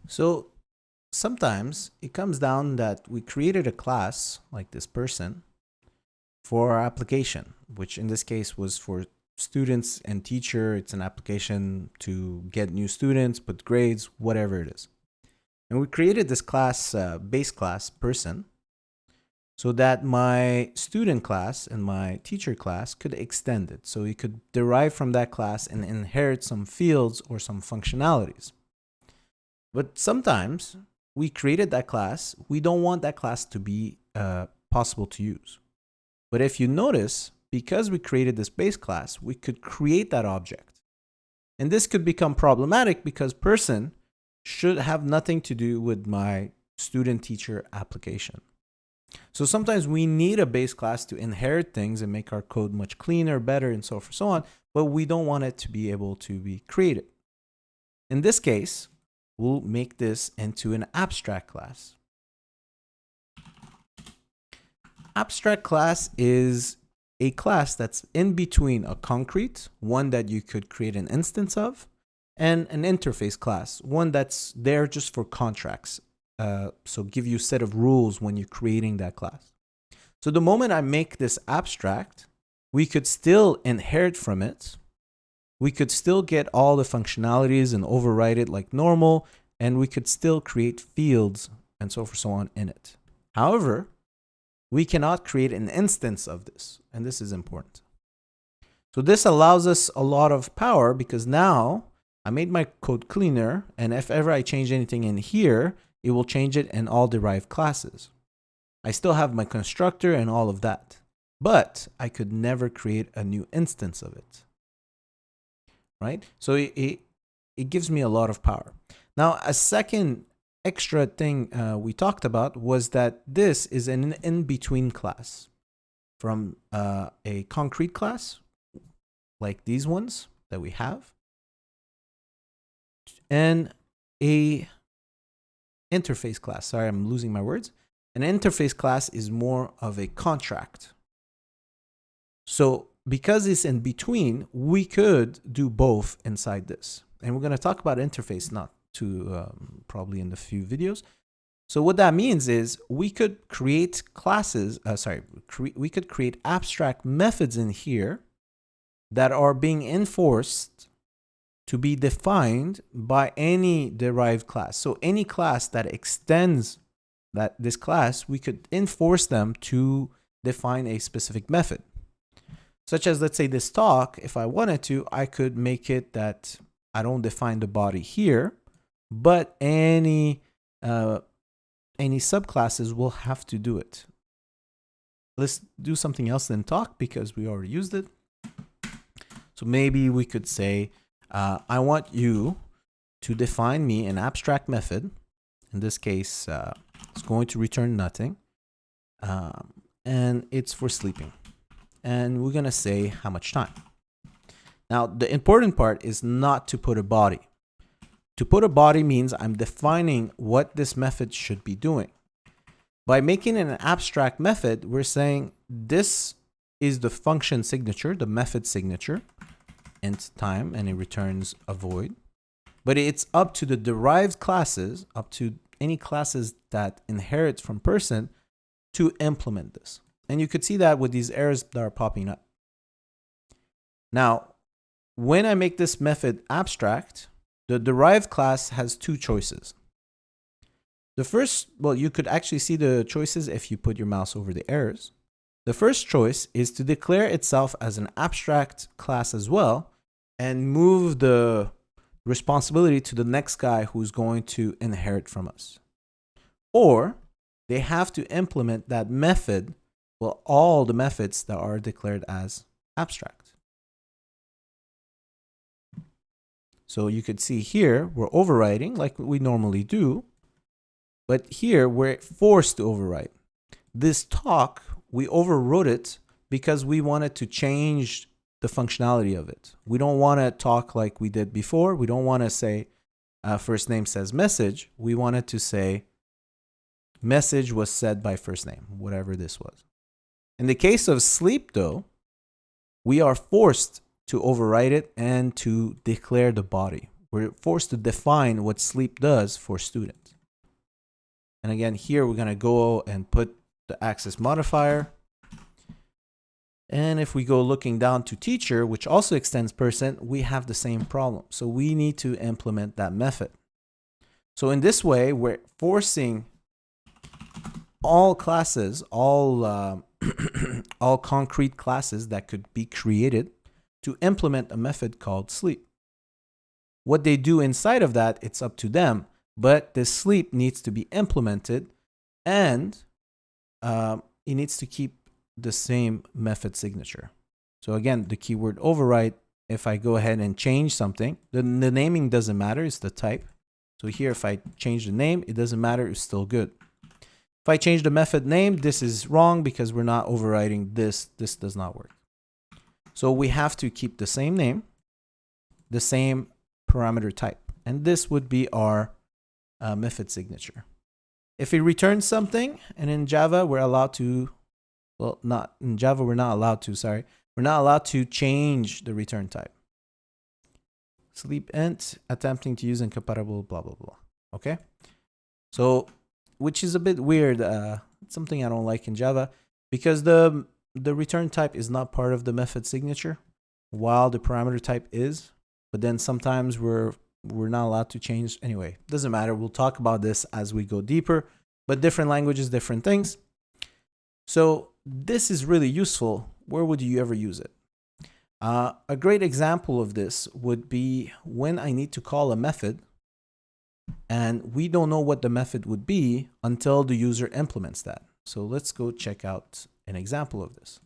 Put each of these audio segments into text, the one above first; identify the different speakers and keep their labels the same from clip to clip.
Speaker 1: So sometimes it comes down that we created a class like this person for our application, which in this case was for students and teacher. It's an application to get new students, put grades, whatever it is. And we created this class, base class person, so that my student class and my teacher class could extend it. So you could derive from that class and inherit some fields or some functionalities. But sometimes we created that class, we don't want that class to be possible to use. But if you notice, because we created this base class, we could create that object. And this could become problematic because person should have nothing to do with my student teacher application. So sometimes we need a base class to inherit things and make our code much cleaner, better, and so forth, so on, but we don't want it to be able to be created. In this case, we'll make this into an abstract class. Abstract class is a class that's in between a concrete, one that you could create an instance of, and an interface class, one that's there just for contracts. So give you a set of rules when you're creating that class. So the moment I make this abstract, we could still inherit from it. We could still get all the functionalities and override it like normal, and we could still create fields and so forth, so on in it. However, we cannot create an instance of this, and this is important. So this allows us a lot of power because now I made my code cleaner, and if ever I change anything in here, it will change it in all derived classes. I still have my constructor and all of that, but I could never create a new instance of it. Right? So it gives me a lot of power. Now, a second extra thing we talked about was that this is an in-between class from a concrete class, like these ones that we have, and a interface class. Sorry, I'm losing my words. An interface class is more of a contract. So because it's in between, we could do both inside this. And we're going to talk about interface not too probably in the few videos. So what that means is we could create classes, we could create abstract methods in here that are being enforced to be defined by any derived class. So any class that extends this class, we could enforce them to define a specific method. Such as, let's say this talk, if I wanted to, I could make it that I don't define the body here, but any subclasses will have to do it. Let's do something else than talk because we already used it. So maybe we could say, I want you to define me an abstract method. In this case, it's going to return nothing. And it's for sleeping. And we're going to say how much time. Now, the important part is not to put a body. To put a body means I'm defining what this method should be doing. By making it an abstract method, we're saying this is the function signature, the method signature, int time, and it returns a void. But it's up to the derived classes, up to any classes that inherit from person to implement this. And you could see that with these errors that are popping up. Now, when I make this method abstract, the derived class has two choices. The first, well, you could actually see the choices if you put your mouse over the errors. The first choice is to declare itself as an abstract class as well and move the responsibility to the next guy who's going to inherit from us. Or they have to implement that method, well, all the methods that are declared as abstract. So you could see here, we're overriding like we normally do, but here we're forced to override. This talk, we overrode it because we wanted to change the functionality of it. We don't want to talk like we did before. We don't want to say first name says message. We wanted to say message was said by first name, whatever this was. In the case of sleep, though, we are forced to override it and to declare the body. We're forced to define what sleep does for students. And again, here we're going to go and put the access modifier. And if we go looking down to teacher, which also extends person, we have the same problem. So we need to implement that method. So in this way, we're forcing all classes, all concrete classes that could be created to implement a method called sleep. What they do inside of that, it's up to them, but this sleep needs to be implemented, and it needs to keep the same method signature. So again, the keyword override, if I go ahead and change something, the naming doesn't matter, it's the type. So here, if I change the name, it doesn't matter, it's still good. If I change the method name, this is wrong because we're not overriding this. This does not work. So we have to keep the same name, the same parameter type, and this would be our method signature. If it returns something, and in Java, we're allowed to, well, not in Java, we're not allowed to, sorry. We're not allowed to change the return type. Sleep int, attempting to use incompatible, blah, blah, blah. Okay? So, which is a bit weird, something I don't like in Java, because the return type is not part of the method signature, while the parameter type is. But then sometimes we're not allowed to change. Anyway, doesn't matter. We'll talk about this as we go deeper, but different languages, different things. So this is really useful. Where would you ever use it? A great example of this would be when I need to call a method and we don't know what the method would be until the user implements that. So let's go check out an example of this.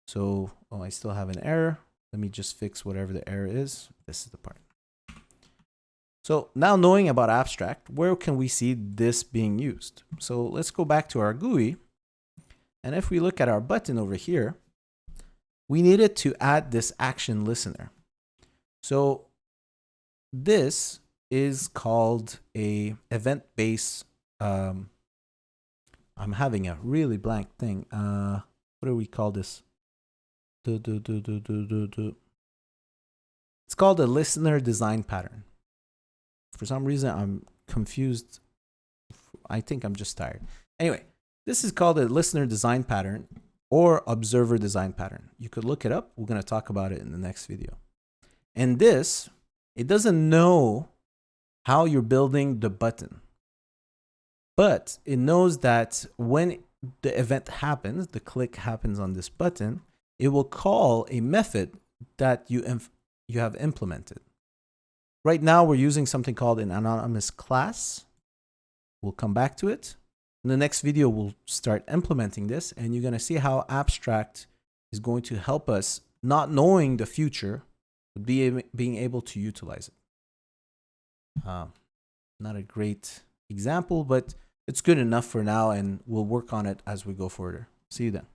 Speaker 1: So, oh, I still have an error. Let me just fix whatever the error is. This is the part. So now knowing about abstract, where can we see this being used? So let's go back to our GUI. And if we look at our button over here, we needed to add this action listener. So this is called a event-based, I'm having a really blank thing. What do we call this? It's called a listener design pattern. For some reason, I'm confused. I think I'm just tired. Anyway, this is called a listener design pattern or observer design pattern. You could look it up. We're going to talk about it in the next video. And this, it doesn't know how you're building the button, but it knows that when the event happens, the click happens on this button, it will call a method that you have implemented. Right now, we're using something called an anonymous class. We'll come back to it. In the next video, we'll start implementing this, and you're going to see how abstract is going to help us, not knowing the future, but being able to utilize it. Not a great example, but it's good enough for now, and we'll work on it as we go further. See you then.